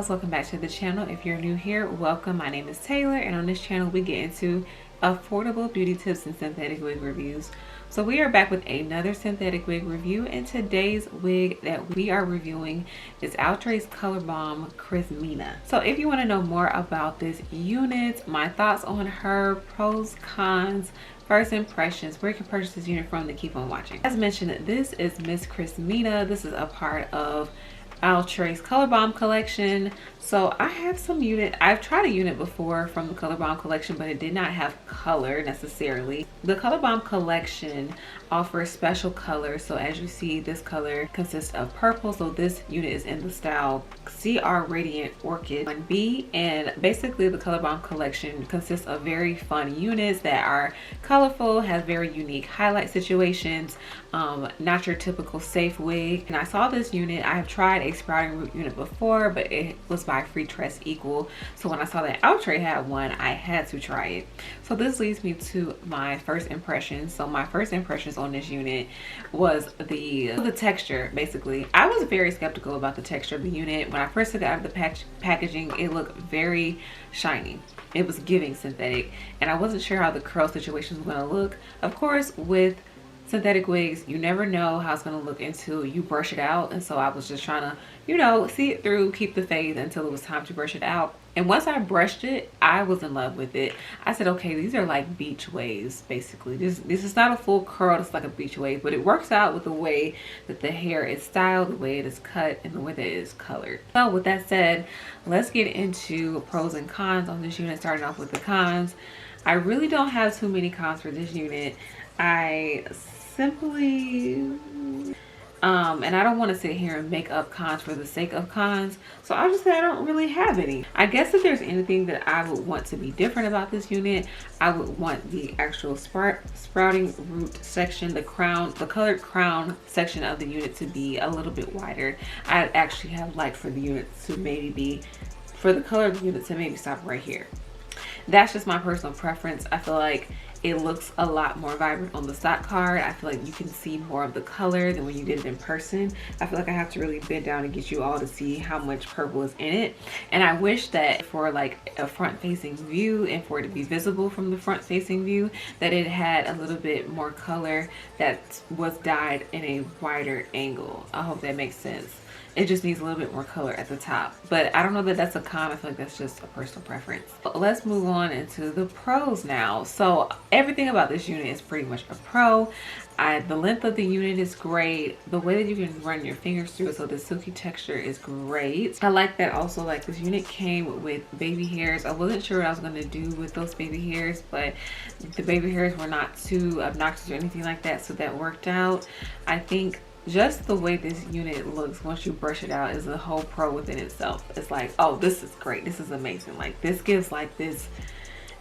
girls, welcome back to the channel. If you're new here, welcome. My name is Taylor, and on this channel we get into affordable beauty tips and synthetic wig reviews. So we are back with another synthetic wig review, and today's wig that we are reviewing is Outre's Colorbomb Crismina. So if you want to know more about this unit, my thoughts on her, pros, cons, first impressions, where you can purchase this unit from, to keep on watching. As mentioned, this is Miss Crismina. This is a part of Outre's Colorbomb collection. So I have some unit. I've tried a unit before from the Colorbomb collection, but it did not have color necessarily. The Colorbomb collection offers special colors. So as you see, this color consists of purple. So this unit is in the style CR Radiant Orchid 1B, and basically the Colorbomb collection consists of very fun units that are colorful, have very unique highlight situations, not your typical safe wig. And I saw this unit. I have tried a sprouting root unit before, but it was by Free Tress Equal. So when I saw that Outre had one, I had to try it. So this leads me to my first impressions. So my first impressions on this unit was the texture. Basically, I was very skeptical about the texture of the unit. When I first took it out of the packaging, it looked very shiny. It was giving synthetic, and I wasn't sure how the curl situation was going to look. Of course, with synthetic wigs, you never know how it's going to look until you brush it out, and so I was just trying to, you know, see it through, keep the faith until it was time to brush it out. And once I brushed it, I was in love with it. I said, okay, these are like beach waves, basically. This is not a full curl, it's like a beach wave, but it works out with the way that the hair is styled, the way it is cut, and the way that it is colored. So with that said, let's get into pros and cons on this unit, starting off with the cons. I really don't have too many cons for this unit. I simply and I don't want to sit here and make up cons for the sake of cons, so I'll just say I don't really have any. I guess if there's anything that I would want to be different about this unit, I would want the actual sprouting root section, the colored crown section of the unit to be a little bit wider. I'd actually have liked for the unit to maybe be, for the color of the unit to maybe stop right here. That's just my personal preference. I feel like it looks a lot more vibrant on the stock card. I feel like you can see more of the color than when you did it in person. I feel like I have to really bend down and get you all to see how much purple is in it. And I wish that for like a front facing view, and for it to be visible from the front facing view, that it had a little bit more color that was dyed in a wider angle. I hope that makes sense. It just needs a little bit more color at the top, but I don't know that that's a con. I feel like that's just a personal preference. But let's move on into the pros now. So everything about this unit is pretty much a pro. The length of the unit is great. The way that you can run your fingers through it, so the silky texture is great. I like that also, like, this unit came with baby hairs. I wasn't sure what I was going to do with those baby hairs, but the baby hairs were not too obnoxious or anything like that, so that worked out. I think just the way this unit looks once you brush it out is a whole pro within itself. It's like, oh, this is great, this is amazing. Like, this gives like this,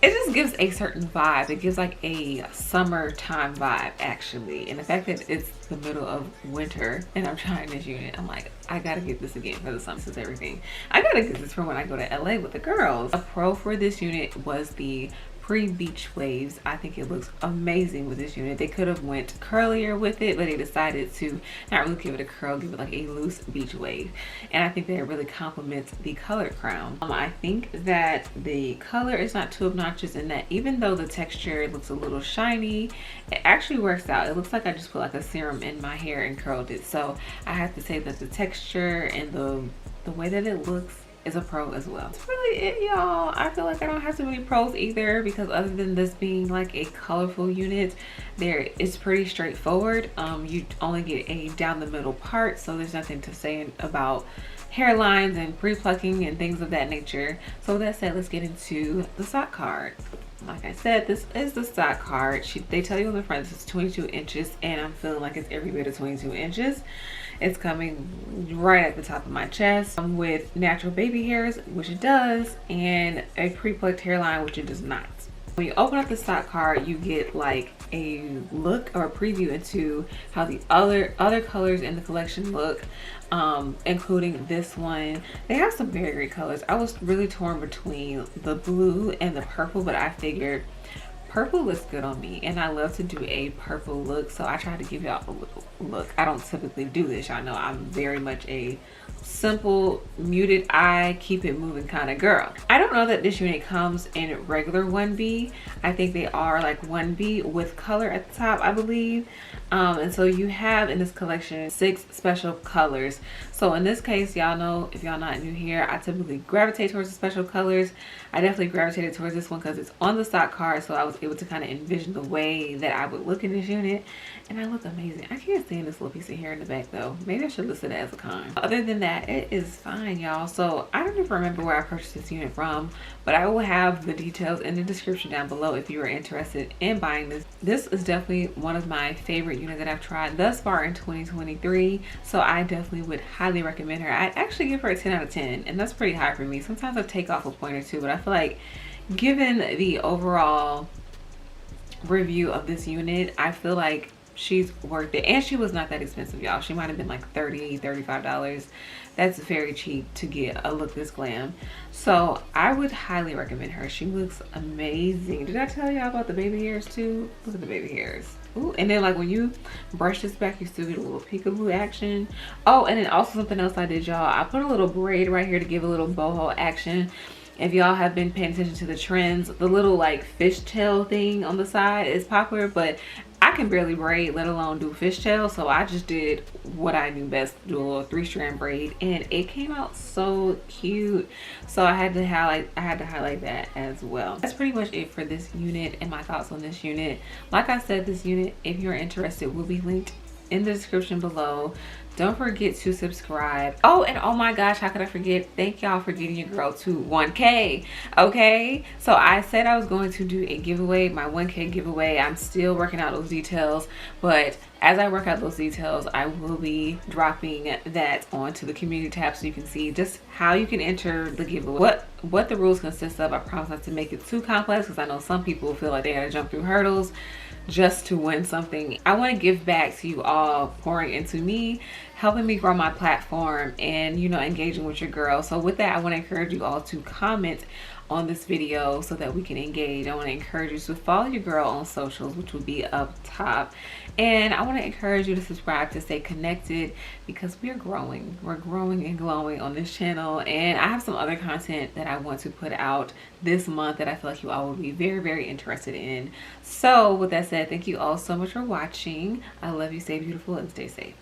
it just gives a certain vibe. It gives like a summertime vibe actually, and the fact that it's the middle of winter and I'm trying this unit, I'm like, I gotta get this again for the summer. This is everything. I gotta get this for when I go to LA with the girls. A pro for this unit was the pre-beach waves. I think it looks amazing with this unit. They could have went curlier with it, but they decided to not really give it a curl, give it like a loose beach wave, and I think that it really complements the colored crown. I think that the color is not too obnoxious, in that even though the texture looks a little shiny, it actually works out. It looks like I just put like a serum in my hair and curled it. So I have to say that the texture and the way that it looks is a pro as well. That's really it, y'all. I feel like I don't have too many pros either, because other than this being like a colorful unit, it's pretty straightforward. You only get a down the middle part, so there's nothing to say about hairlines and pre-plucking and things of that nature. So with that said, let's get into the stock card. Like I said, this is the stock card. They tell you on the front this is 22 inches, and I'm feeling like it's every bit of 22 inches. It's coming right at the top of my chest with natural baby hairs, which it does, and a pre-plucked hairline, which it does not. When you open up the stock card, you get like a look or a preview into how the other colors in the collection look, including this one. They have some very great colors. I was really torn between the blue and the purple, but I figured purple looks good on me, and I love to do a purple look, so I try to give y'all a little look. I don't typically do this, y'all know I'm very much a simple muted eye, keep it moving kind of girl. I don't know that this unit comes in regular 1B. I think they are like 1B with color at the top, I believe. And so you have in this collection 6 special colors. So in this case, y'all know, if y'all not new here, I typically gravitate towards the special colors. I definitely gravitated towards this one because it's on the stock card, so I was able to kind of envision the way that I would look in this unit, and I look amazing. I can't stand this little piece of hair in the back though. Maybe I should list it as a con. Other than that, it is fine, y'all. So I don't even remember where I purchased this unit from, but I will have the details in the description down below if you are interested in buying this. This is definitely one of my favorite units that I've tried thus far in 2023, so I definitely would highly recommend her. I'd actually give her a 10 out of 10, and that's pretty high for me. Sometimes I take off a point or two, but I feel like given the overall review of this unit, I feel like she's worth it. And she was not that expensive, y'all. She might have been like $30, $35. That's very cheap to get a look this glam. So I would highly recommend her. She looks amazing. Did I tell y'all about the baby hairs too? Look at the baby hairs. Ooh, and then like when you brush this back, you still get a little peekaboo action. Oh, and then also something else I did, y'all. I put a little braid right here to give a little boho action. If y'all have been paying attention to the trends, the little like fishtail thing on the side is popular, but I can barely braid, let alone do fishtail. So I just did what I knew best, do a little 3-strand braid, and it came out so cute. So I had to highlight that as well. That's pretty much it for this unit and my thoughts on this unit. Like I said, this unit, if you're interested, will be linked in the description below. Don't forget to subscribe. Oh, and oh my gosh, how could I forget? Thank y'all for getting your girl to 1K. Okay, so I said I was going to do a giveaway, my 1K giveaway. I'm still working out those details, but as I work out those details, I will be dropping that onto the community tab so you can see just how you can enter the giveaway, what the rules consist of. I promise not to make it too complex because I know some people feel like they gotta jump through hurdles just to win something. I want to give back to you all, pouring into me, helping me grow my platform, and you know, engaging with your girl. So with that, I want to encourage you all to comment on this video so that we can engage. I want to encourage you to follow your girl on socials, which will be up top, and I want to encourage you to subscribe to stay connected because we're growing and glowing on this channel, and I have some other content that I want to put out this month that I feel like you all will be very, very interested in. So with that said, thank you all so much for watching. I love you. Stay beautiful and stay safe.